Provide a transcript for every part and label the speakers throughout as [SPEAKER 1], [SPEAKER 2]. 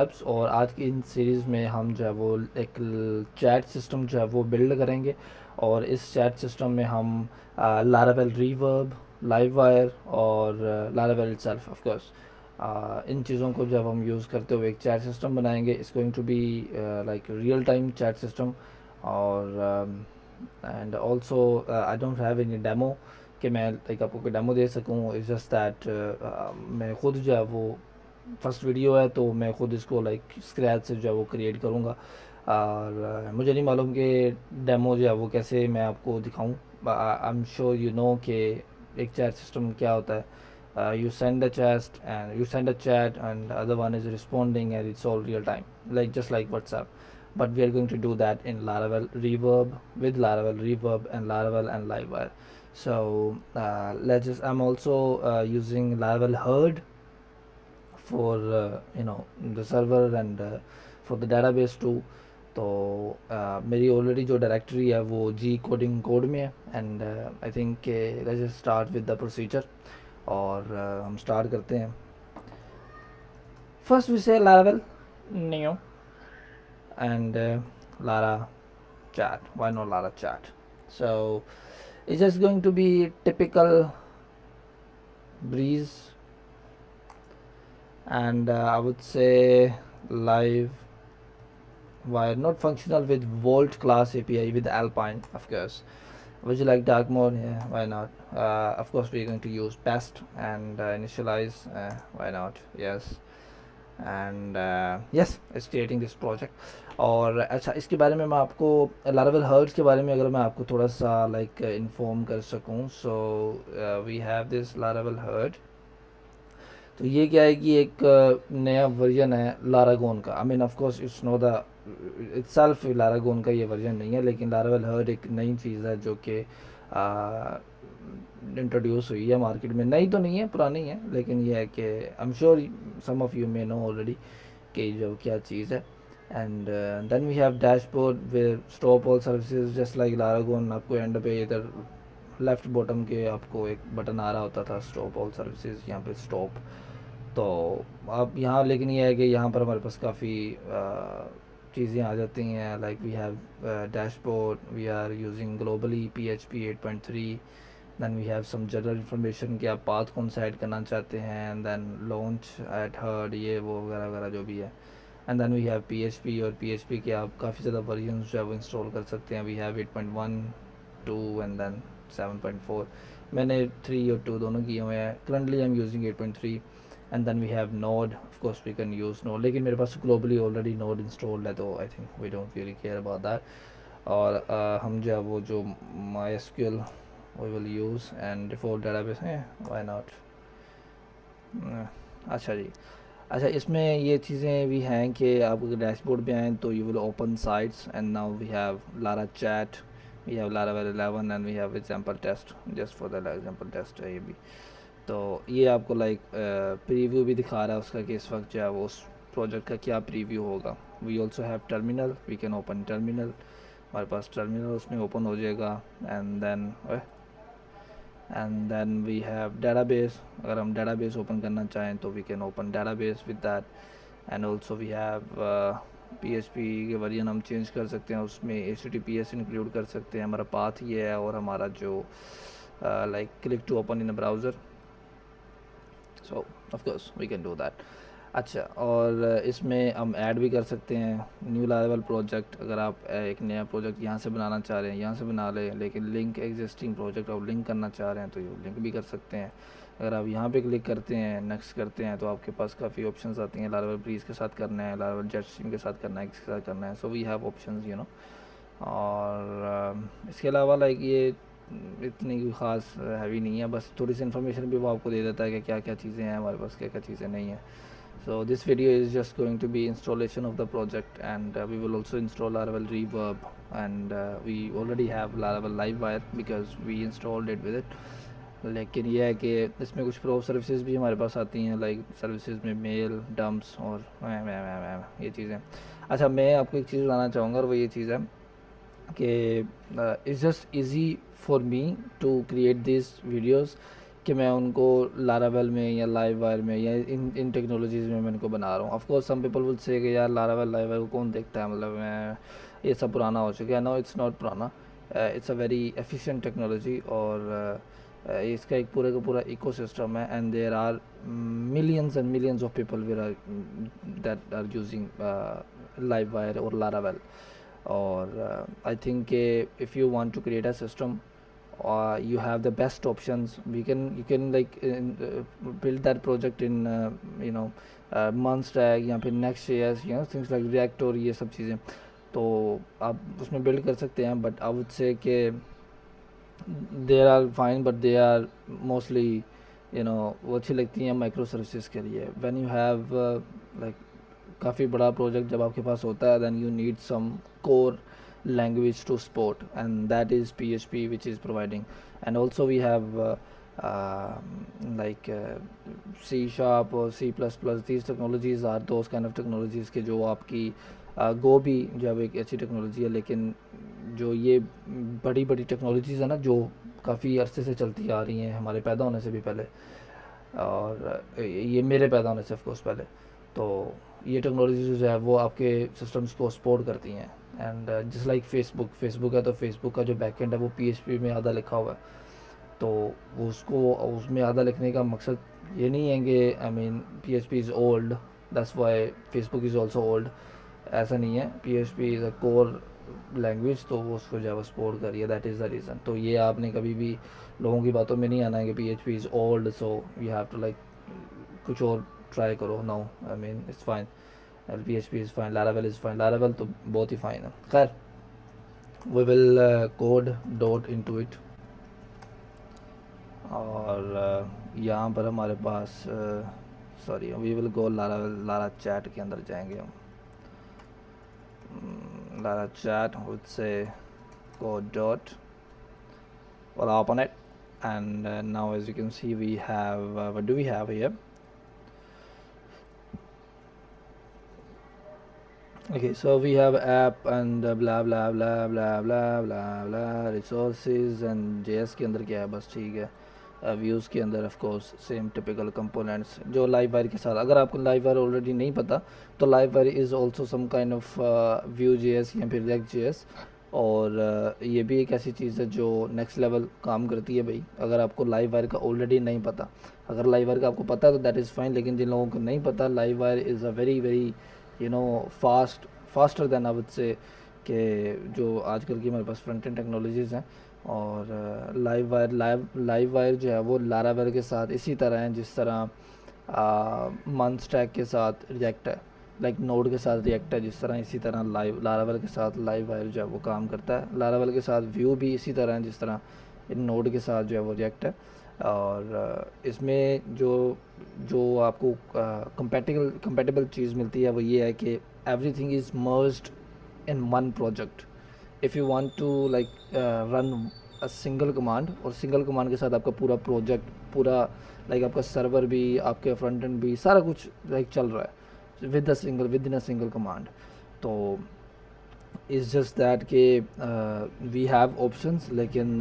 [SPEAKER 1] Apps. और आज की इन सीरीज़ में हम जो है वो एक चैट सिस्टम जो है वो बिल्ड करेंगे। और इस चैट सिस्टम में हम लारावेल रिवर्ब, लाइव वायर और लारावेल itself ऑफ कोर्स, इन चीज़ों को जब हम यूज़ करते हुए एक चैट सिस्टम बनाएंगे। It's going to be like real time chat system. और and also I don't have any demo कि मैं लाइक आपको कोई डेमो दे सकूँ। इट्स जस्ट दैट मैं खुद जो है वो फर्स्ट वीडियो है तो मैं खुद इसको लाइक स्क्रैच से जो है वो क्रिएट करूँगा। और मुझे नहीं मालूम कि डेमो जो है वो कैसे मैं आपको दिखाऊँ। आई एम श्योर यू नो कि एक चैट सिस्टम क्या होता है। You send a chat and the other one is responding and it's all real time, like just like WhatsApp. But we are going to do that in Laravel Reverb, with Laravel Reverb and Laravel and Livewire. So I'm also using Laravel Herd for the server and for the database too. तो मेरी already जो directory है वो जी coding code में है। And I think let's start with the procedure. और हम start करते हैं। फर्स्ट वी से Laravel new and lara chat. Why not lara chat? So it's just going to be typical breeze, and I would say live wire, not functional with Volt class API with Alpine, of course. Would you like dark mode? Yeah, why not? Of course, we're going to use pest and initialize. Why not? Yes. And yes it's creating this project. और अच्छा, इसके बारे में मैं आपको Laravel hertz के बारे में अगर मैं आपको थोड़ा सा लाइक इन्फॉर्म कर सकूं। So we have this Laravel Herd. तो ये क्या है कि एक नया वर्जन है लारागोन का। I mean of course it's no the itself Laragon का ये वर्जन नहीं है, लेकिन लारावेल हर्ट एक नई चीज़ है जो कि इंट्रोड्यूस हुई है मार्केट में। नई तो नहीं है, पुरानी है, लेकिन ये है कि I am sure some of you may know already कि जो क्या चीज़ है। And then we have dashboard with stop all services just like Laragon. आपको एंड पे इधर लेफ्ट बॉटम के आपको एक बटन आ रहा होता था स्टॉप ऑल सर्विसेज, यहाँ पे स्टॉप। तो अब यहाँ लेकिन ये है कि यहाँ पर हमारे पास काफ़ी चीज़ें आ जाती हैं। Like we have dashboard, we are using globally PHP 8.3। Then we have some general information कि आप पाथ कौन सा ऐड करना चाहते हैं, and then launch at Herd, ये वो वगैरह वगैरह जो भी है। And then we have PHP, और PHP के आप काफ़ी ज़्यादा वर्जन्स जो है वो इंस्टॉल कर सकते हैं। We have 8.1, 2 and then 7.4। मैंने 3 और 2 दोनों किए हुए हैं। Currently I am using 8.3। And then we have node, of course we can use node, लेकिन मेरे पास ग्लोबली ऑलरेडी नोड इंस्टॉल्ड है तो I think we don't really care about that. और हम जो है वो जो MySQL we will use and default database है, व्हाई नॉट। अच्छा जी। अच्छा, इसमें ये चीज़ें भी हैं कि आप अगर डैशबोर्ड पे आएँ तो you will open sites and now we have Lara chat, we have Laravel 11 and we have example test, just for the example test है ये भी। तो ये आपको लाइक प्रीव्यू भी दिखा रहा है उसका कि इस वक्त जो है वो उस प्रोजेक्ट का क्या प्रीव्यू होगा। We also have terminal, we can open terminal. हमारे पास टर्मिनल उसमें ओपन हो जाएगा। And then we have database. अगर हम डेटाबेस ओपन करना चाहें तो we can open database with that. And also we have PHP के वर्जन हम चेंज कर सकते हैं, उसमें HTTPS इंक्लूड कर सकते हैं। हमारा पाथ ये है, और हमारा जो like click to open in a browser. So of course we can do that. अच्छा, और इसमें हम ऐड भी कर सकते हैं न्यू लारावेल प्रोजेक्ट। अगर आप एक नया प्रोजेक्ट यहाँ से बनाना चाह रहे हैं यहाँ से बना लें, लेकिन लिंक एग्जिस्टिंग प्रोजेक्ट आप लिंक करना चाह रहे हैं तो ये लिंक भी कर सकते हैं। अगर आप यहाँ पे क्लिक करते हैं, नेक्स्ट करते हैं, तो आपके पास काफ़ी ऑप्शंस आती हैं। लारावेल ब्रीज के साथ करना है, लारावेल जेटस्ट्रीम के साथ करना है, किसके साथ करना है। So we have options you know. और इसके अलावा लाइक ये इतनी कोई ख़ास हैवी नहीं है, बस थोड़ी सी इन्फॉर्मेशन भी वो आपको दे देता है कि क्या क्या चीज़ें हैं हमारे पास, क्या क्या चीज़ें नहीं हैं। So this video is just going to be installation of the project, and we will also install Laravel Reverb, and we already have Laravel Livewire because we installed it with it. लेकिन ये है कि इसमें कुछ pro services भी हमारे पास आती हैं, लाइक सर्विसेज में मेल डम्प्स और ये चीज़ें। अच्छा, मैं आपको एक चीज़ बताना चाहूँगा, और वो ये चीज़ है कि it's just easy for me to create this videos कि मैं उनको लारावेल में या लाइव वायर में या इन टेक्नोलॉजीज़ में मैं इनको बना रहा हूँ। Of course some people will say कि यार लारावेल लाइव वायर को कौन देखता है, मतलब मैं ये सब पुराना हो चुका है। नो, इट्स नॉट पुराना, it's a very efficient technology, और इसका एक पूरे का पूरा इकोसिस्टम है, and there are millions and millions of people where are that are using live wire और लारावेल। और I think if you want to create a system, you have the best options. You can like build that project in months tag या फिर next years, things like react और ये सब चीज़ें तो आप उसमें build कर सकते हैं। बट आई वुड से कि there are fine, but they are mostly वो अच्छी लगती हैं माइक्रो सर्विसेज के लिए। व्हेन यू हैव लाइक काफ़ी बड़ा प्रोजेक्ट जब आपके पास होता है, then you need some core language to support, and that is PHP, which is providing. And also we have like C sharp or C++. These technologies are those kind of technologies के जो आपकी Go भी जब एक अच्छी technology है, लेकिन जो ये बड़ी बड़ी टेक्नोलॉजीज़ है ना, जो काफ़ी अरसे से चलती आ रही हैं हमारे पैदा होने से भी पहले, और ये मेरे पैदा होने से ऑफकोर्स पहले, तो ये टेक्नोलॉजी जो है वो आपके सिस्टम्स को सपोर्ट करती हैं। एंड जस्ट लाइक फेसबुक है, तो फेसबुक का जो बैकएंड है वो PHP में आधा लिखा हुआ है। तो उसको उसमें आधा लिखने का मकसद ये नहीं है कि I mean PHP is old, that's why Facebook is also old. ऐसा नहीं है, PHP is a core language, तो वो उसको जावा सपोर्ट करिए, दैट इज़ द रीज़न। तो ये आपने कभी भी लोगों की बातों में नहीं आना है कि PHP is old, so you have to like कुछ और ट्राई करो। No, I mean it's fine, PHP is fine, Laravel is fine, Laravel तो बहुत ही फाइन है। खैर, we will code dot into it, और यहाँ पर हमारे पास sorry, we will go Lara chat के अंदर जाएंगे हम। Lara chat would say code dot, we'll open it, and now as you can see we have what do we have here? Okay, so we have app and blah blah blah blah blah blah blah resources, and JS के अंदर क्या है, बस ठीक है। Views के अंदर of course same typical components जो लाइव वायर के साथ। अगर आपको लाइव वायर ऑलरेडी नहीं पता, तो live wire is also some kind of Vue JS या फिर रिएक्ट JS, और ये भी एक ऐसी चीज़ है जो नेक्स्ट लेवल काम करती है भाई। अगर आपको लाइव वायर का ऑलरेडी नहीं पता, अगर लाइव वायर का आपको पता है तो दैट इज़ फाइन, लेकिन जिन लोगों को नहीं पता, live wire is a very very faster than I would say कि जो आजकल की हमारे पास फ्रंट एंड टेक्नोलॉजीज़ हैं। और लाइव वायर जो है वो लारावेल के साथ इसी तरह है जिस तरह मंथ स्टैक के साथ रिएक्ट है, लाइक नोड के साथ रिएक्ट है, जिस तरह इसी तरह लारावेल के साथ लाइव वायर जो है वो काम करता है। लारावेल के साथ व्यू भी इसी तरह है जिस तरह इन नोड के साथ जो है वो रिएक्ट है। और इसमें जो जो आपको कंपेटेबल चीज़ मिलती है वो ये है कि everything is merged in one project. If you want to like run a single command, और सिंगल कमांड के साथ आपका पूरा प्रोजेक्ट, पूरा लाइक आपका सर्वर भी, आपके फ्रंट एंड भी, सारा कुछ लाइक चल रहा है within a single command. तो इज़ जस्ट दैट कि वी हैव ऑप्शंस, लेकिन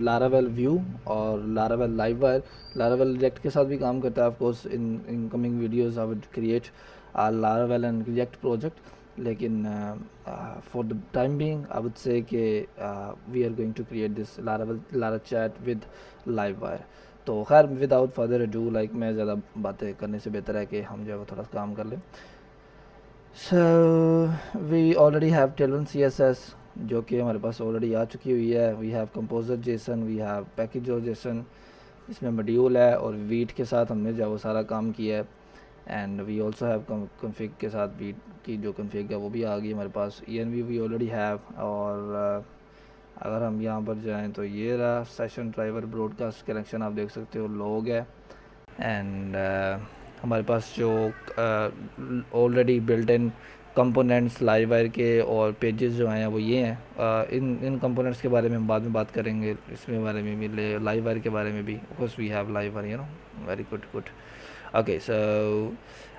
[SPEAKER 1] लारावेल व्यू और Laravel Livewire, Laravel React के साथ भी काम करता है। Of course in coming videos I would create Laravel and React project, लेकिन for the time being I would say कि we are going to create this Lara chat with Livewire. तो खैर, विदाउट फर्दर अडू, लाइक मैं ज़्यादा बातें करने से बेहतर है कि हम जो है वो थोड़ा काम कर लें। So we already have Tailwind CSS जो कि हमारे पास ऑलरेडी आ चुकी हुई है। We have composer JSON, we have package JSON, इसमें मॉड्यूल है, और वीट के साथ हमने जो वो सारा काम किया है। And we also have config के साथ वीट की जो कन्फिग है वो भी आ गई हमारे पास। ENV वी ऑलरेडी हैव, और अगर हम यहाँ पर जाएँ तो ये रहा सेशन ड्राइवर ब्रॉडकास्ट कनेक्शन, आप देख सकते हो लोग है। एंड हमारे पास जो already built in components live wire के और पेजेस जो हैं वो ये हैं। इन कंपोनेंट्स के बारे में हम बाद में बात करेंगे, इसमें बारे में भी, लाइव वायर के बारे में भी। Of course we have live wire, very good. Okay, so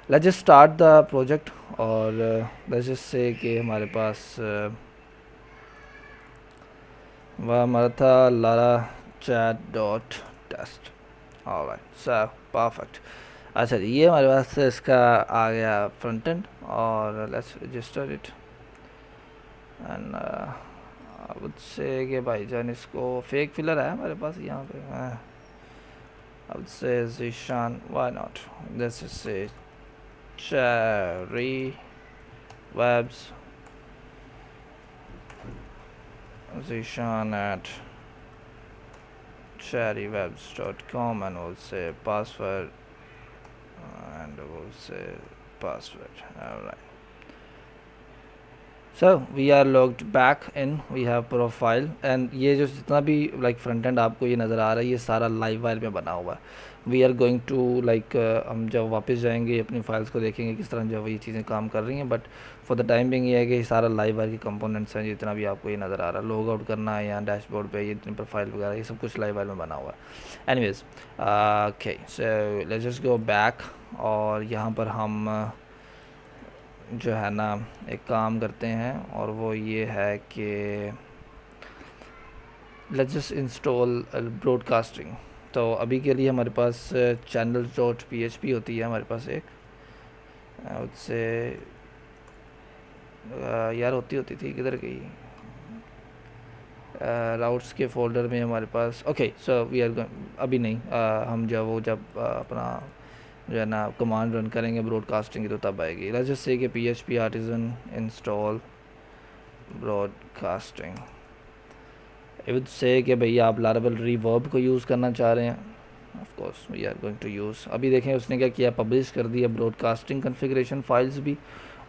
[SPEAKER 1] let's just start the project, और लेट्स जस्ट से कि हमारे पास वह हमारा था Lara chat dot test. Alright so perfect. अच्छा जी, ये हमारे पास इसका आ गया फ्रंट एंड, और let's register it and I would say कि भाईजान इसको फेक फिलर है हमारे पास यहाँ पे। I would say Zishan, why not? Let's just say Cherry Webs, Zishan at cherrywebs.com, and we'll say password, and we'll say password. Alright. So we are logged back in, we have profile, and ये जो जितना भी like front end आपको ये नज़र आ रहा है, ये सारा live wire में बना हुआ है। We are going to like, हम जब वापस जाएंगे अपनी फाइल्स को देखेंगे किस तरह जो ये चीज़ें काम कर रही हैं, but for the time being ये है कि सारा लाइव वायर के कंपोनेंट्स हैं। जितना भी आपको ये नज़र आ रहा है, लॉग आउट करना है या डैशबोर्ड पे ये इतनी प्रोफाइल वगैरह, ये सब कुछ लाइव वायर में बना हुआ है। Anyways okay, so let's just go back, और यहाँ पर हम जो है ना एक काम करते हैं, और वो ये है कि लेट्स जस्ट इंस्टॉल ब्रॉडकास्टिंग। तो अभी के लिए हमारे पास channels.php होती है हमारे पास एक, उससे यार होती थी, किधर गई? राउट्स के फोल्डर में हमारे पास। ओके सो वी आर अभी नहीं, हम जब अपना जो है ना कमांड रन करेंगे ब्रॉडकास्टिंग की, तो तब आएगी। लेट्स जस्ट से कि PHP artisan install broadcasting. I would say कि भैया आप लारावेल रिवर्ब को यूज़ करना चाह रहे हैं, of course we are going to use. अभी देखें उसने क्या किया, पब्लिश कर दिया ब्रॉडकास्टिंग कॉन्फ़िगरेशन फाइल्स भी,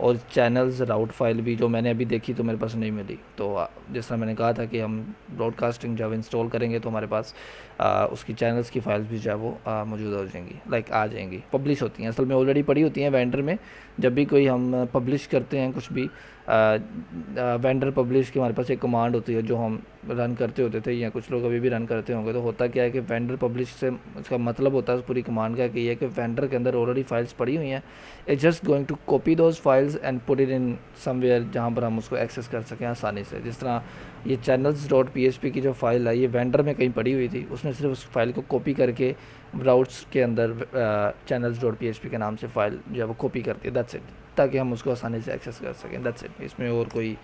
[SPEAKER 1] और चैनल्स राउट फाइल भी, जो मैंने अभी देखी तो मेरे पास नहीं मिली। तो जिस तरह मैंने कहा था कि हम ब्रॉडकास्टिंग जब इंस्टॉल करेंगे तो हमारे पास उसकी चैनल्स की फाइल्स भी जो है वो मौजूद हो जाएंगी, लाइक आ जाएंगी, पब्लिश होती हैं, असल में ऑलरेडी पड़ी होती हैं वेंडर में। जब भी कोई हम पब्लिश करते हैं कुछ भी, वेंडर पब्लिश की हमारे पास एक कमांड होती है जो हम रन करते होते थे, या कुछ लोग अभी भी रन करते होंगे। तो होता क्या है कि वेंडर पब्लिश से उसका मतलब होता है उस पूरी कमांड का कि ये कि वेंडर के अंदर ऑलरेडी फाइल्स पड़ी हुई हैं, it's just going to copy those files and put it in somewhere जहाँ पर हम उसको एक्सेस कर सकें आसानी से। जिस तरह ये channels.php की जो फाइल है, ये वेंडर में कहीं पड़ी हुई थी, उसने सिर्फ उस फाइल को कॉपी करके राउट्स के अंदर channels.php के नाम से फाइल जो है वो कॉपी करती है, दैट्स इट, ताकि हम उसको आसानी से एक्सेस कर सकें, दैट्स इट। इसमें और कोई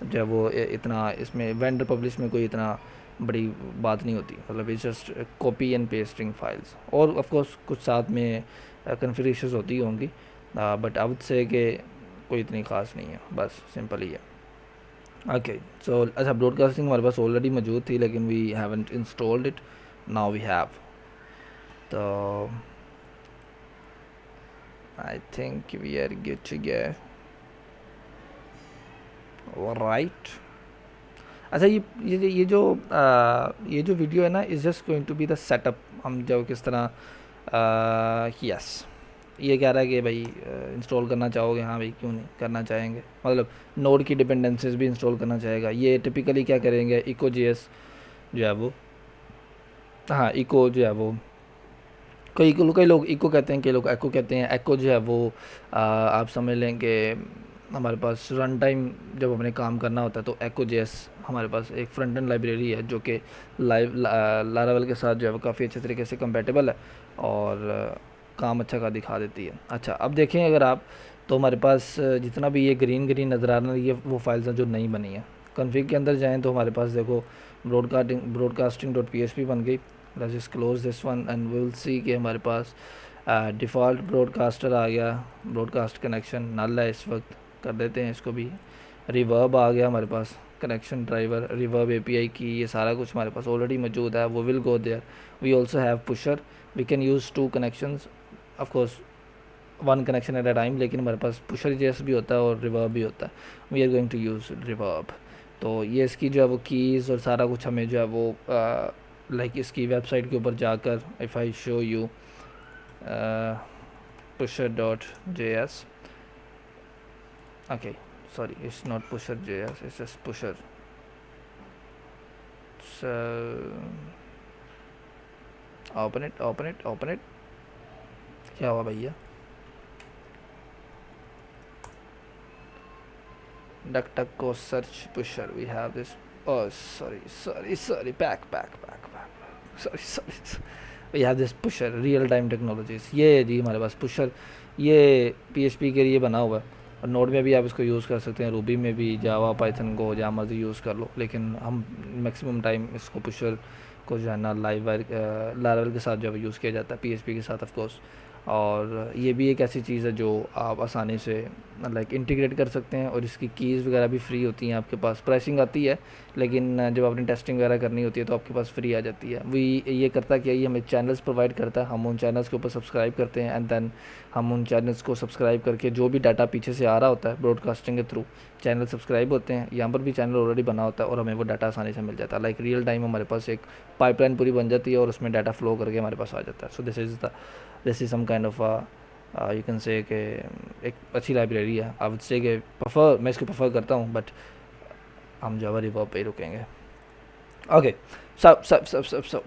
[SPEAKER 1] जो है वो इतना, इसमें वेंडर पब्लिश में कोई इतना बड़ी बात नहीं होती, मतलब it's just copy and pasting files. और ऑफ कोर्स कुछ साथ में कन्फिगरेशंस होती होंगी, बट आई वुड से कि कोई इतनी ख़ास नहीं है, बस सिंपल ही है। ओके सो अच्छा, ब्रॉडकास्टिंग हमारे पास ऑलरेडी मौजूद थी, लेकिन we haven't installed it, now we have. तो I think we are good to go, right. अच्छा ये जो वीडियो है ना, is just going to be the setup. हम जब किस तरह यस, ये कह रहा है कि भाई इंस्टॉल करना चाहोगे, हाँ भाई क्यों नहीं करना चाहेंगे, मतलब नोड की डिपेंडेंसीज भी इंस्टॉल करना चाहेगा। ये टिपिकली क्या करेंगे, इको जेएस जो है वो, हाँ इको जो है वो, कई लोग इको कहते हैं, कई लोग एको कहते हैं। एको जो है वो आप समझ लें कि हमारे पास रन टाइम जब हमने काम करना होता है तो एको जेएस हमारे पास एक फ्रंट एंड लाइब्रेरी है जो कि लारावेल के साथ जो है वो काफ़ी अच्छे तरीके से कंपेटेबल है, और काम अच्छा का दिखा देती है। अच्छा अब देखें अगर आप, तो हमारे पास जितना भी ये ग्रीन ग्रीन नज़र आ रहा है, ये वो फाइल्स हैं जो नई बनी हैं। कॉन्फ़िग के अंदर जाएँ तो हमारे पास देखो ब्रॉडकास्टिंग डॉट PHP बन गई। Let's just close this one and we will see कि हमारे पास डिफ़ॉल्ट ब्रॉडकास्टर आ गया, ब्रॉडकास्ट कनेक्शन नल है इस वक्त, कर देते हैं इसको भी। रिवर्ब आ गया हमारे पास, कनेक्शन ड्राइवर, रिवर्ब API की, ये सारा कुछ हमारे पास ऑलरेडी मौजूद है, वो will go there. We also have pusher, we can use 2 connections, of course 1 connection at a time, लेकिन हमारे पास पुशर जेस भी होता है और रिवर्ब भी होता है। We are going to use reverb. तो ये इसकी जो है वो कीज़ और सारा कुछ हमें जो है वो लाइक इसकी वेबसाइट के ऊपर जाकर, if I show you pusher.js, okay sorry it's not pusher.js, it's just pusher। so open it। क्या हुआ भैया, डक टक को search pusher, we have this, oh sorry back, sorry we have this pusher real time technologies, ये जी हमारे पास pusher, ये पीएचपी के लिए बना हुआ है। और नोड में भी आप इसको यूज़ कर सकते हैं, रूबी में भी, जावा, पाइथन को जहाँ मर्जी यूज़ कर लो, लेकिन हम मैक्सिमम टाइम इसको पुशर को जो है ना लारावेल के साथ जो है यूज़ किया जाता है, पीएचपी के साथ ऑफ कोर्स। और ये भी एक ऐसी चीज़ है जो आप आसानी से लाइक इंटीग्रेट कर सकते हैं, और इसकी कीज़ वगैरह भी फ्री होती हैं आपके पास। प्राइसिंग आती है, लेकिन जब आपने टेस्टिंग वगैरह करनी होती है तो आपके पास फ्री आ जाती है। वी ये करता क्या, ये हमें चैनल्स प्रोवाइड करता है, हम उन चैनल्स के ऊपर सब्सक्राइब करते हैं, एंड देन हम उन चैनल्स को सब्सक्राइब करके जो भी डाटा पीछे से आ रहा होता है ब्रॉडकास्टिंग के थ्रू, चैनल सब्सक्राइब होते हैं, यहाँ पर भी चैनल ऑलरेडी बना होता है और हमें वो डाटा आसानी से मिल जाता है। लाइक रियल टाइम हमारे पास एक पाइपलाइन पूरी बन जाती है और उसमें डाटा फ्लो करके हमारे पास आ जाता है। So this is some kind of you can say कि एक अच्छी लाइब्रेरी है। आई वुड से कि मैं इसको प्रेफर करता हूँ, बट हम जावा रिवर्ब पे ही रुकेंगे। Okay, so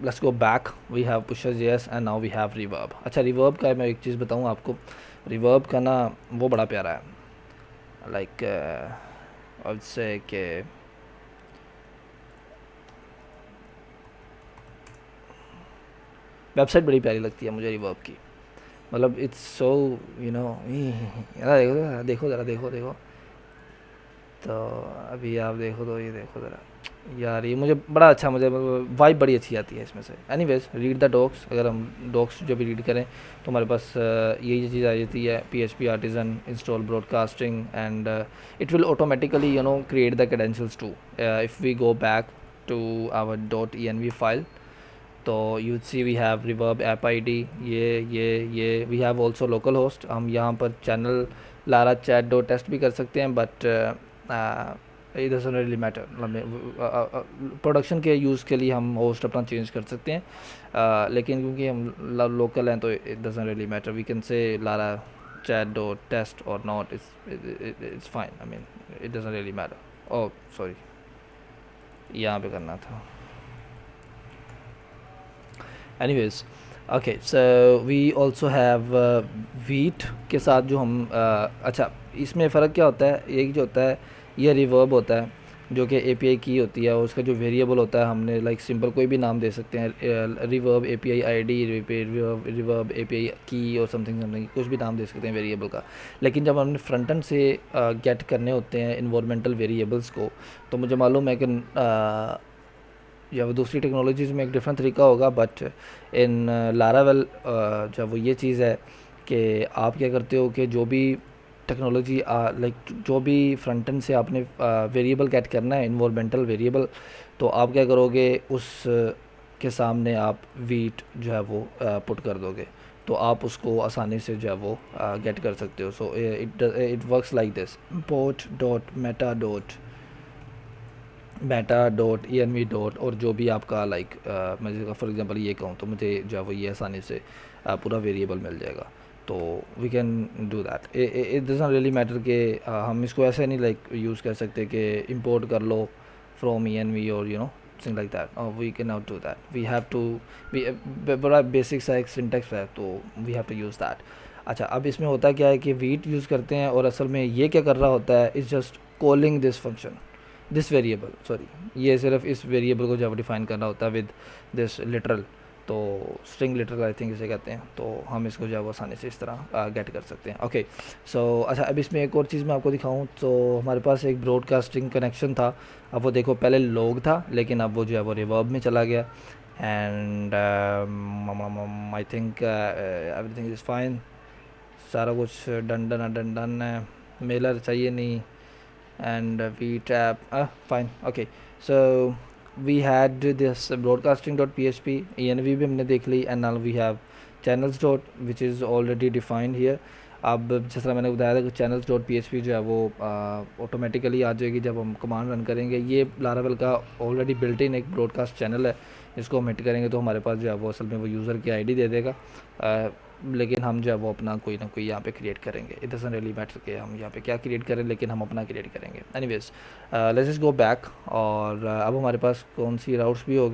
[SPEAKER 1] let's go back. We have pushers.js and now we have reverb. अच्छा, रिवर्ब का मैं एक चीज़ बताऊँ आपको, रिवर्ब का ना वो बड़ा प्यारा है। लाइक आई वुड से कि वेबसाइट बड़ी प्यारी लगती है मुझे रिवर्ब की। मतलब इट्स सो यू नो, देखो ज़रा, देखो तो अभी आप देखो तो, ये देखो ज़रा यार, ये मुझे बड़ा अच्छा, मुझे वाइब बड़ी अच्छी आती है इसमें से। Anyways, read the docs. अगर हम डॉक्स जो भी रीड करें तो हमारे पास यही चीज़ आ जाती है, PHP artisan install broadcasting, and it will automatically create the credentials too. If we go back to our .env file, तो you see we have Reverb app ID, ये we have also localhost. हम यहाँ पर channel Lara chat dot test भी कर सकते हैं, but it doesn't really matter. Production के यूज़ के लिए हम होस्ट अपना चेंज कर सकते हैं, लेकिन क्योंकि हम लोकल हैं तो it doesn't really matter. We can say Lara chat dot test और not, it's fine. I mean it doesn't really matter. Oh sorry, यहाँ पे करना था। Anyways, okay, so we also have Vite के साथ जो हम अच्छा, इसमें फ़र्क क्या होता है, एक जो होता है ये रिवर्ब होता है जो कि API की होती है, और उसका जो वेरिएबल होता है हमने लाइक सिंपल कोई भी नाम दे सकते हैं, reverb API ID, reverb API की और समथिंग कुछ भी नाम दे सकते हैं वेरिएबल का। लेकिन जब हमने फ्रंट एंड से गेट करने होते हैं इन्वायरमेंटल वेरिएबल्स को, तो मुझे मालूम है कि या वो दूसरी टेक्नोलॉजीज़ में एक डिफरेंट तरीका होगा, बट इन लारावेल जब वो ये चीज़ है कि आप क्या करते हो कि जो भी टेक्नोलॉजी लाइक जो भी फ्रंट एंड से आपने वेरिएबल गेट करना है, इन्वायरमेंटल वेरिएबल, तो आप क्या करोगे, उस के सामने आप वीट जो है वो पुट कर दोगे, तो आप उसको आसानी से जो है वो गेट कर सकते हो। So it works like this, import dot Meta dot env dot, और जो भी आपका लाइक मैं फॉर एग्जांपल ये कहूँ तो मुझे जो है वो ये आसानी से पूरा वेरिएबल मिल जाएगा। तो we can do that. It doesn't really matter कि हम इसको ऐसे नहीं लाइक यूज़ कर सकते कि इंपोर्ट कर लो फ्रॉम env और thing like that. We can not do that, we have to, बड़ा बेसिक सा एक सिंटेक्स है, तो we have to use that. अच्छा, अब इसमें होता क्या है कि वीट यूज़ करते हैं, और असल में ये क्या कर रहा होता है, is just calling this function, this variable, sorry, ये सिर्फ इस वेरिएबल को जब डिफाइन करना होता है विद दिस लिटरल, तो स्ट्रिंग लिटरल आई थिंक इसे कहते हैं, तो हम इसको जो है वो आसानी से इस तरह गेट कर सकते हैं। ओके, सो अच्छा, अब इसमें एक और चीज़ मैं आपको दिखाऊं, तो हमारे पास एक ब्रॉडकास्टिंग कनेक्शन था। अब वो देखो, पहले लॉग था, लेकिन अब वो जो है वो रिवर्ब में चला गया, and I think everything is fine, सारा कुछ डन डन डन डन है, मेलर चाहिए नहीं, and we tap fine, okay, so we had this broadcasting.php, env भी हमने देख ली, and now we have channels dot which is already defined here। अब जिस तरह मैंने बताया था कि channels.php जो है वो ऑटोमेटिकली आ जाएगी जब हम कमांड रन करेंगे। ये लारावेल का ऑलरेडी बिल्ट इन एक ब्रॉडकास्ट चैनल है, इसको हम हिट करेंगे तो हमारे पास जो है वो असल में वो यूज़र की आईडी दे देगा, लेकिन हम जो है वो अपना कोई ना कोई यहाँ पे क्रिएट करेंगे। इट डजंट रियली मैटर कि हम यहाँ पे क्या क्रिएट करें, लेकिन हम अपना क्रिएट करेंगे। Anyways, let's just go back, और अब हमारे पास कौन सी राउट्स भी होगी।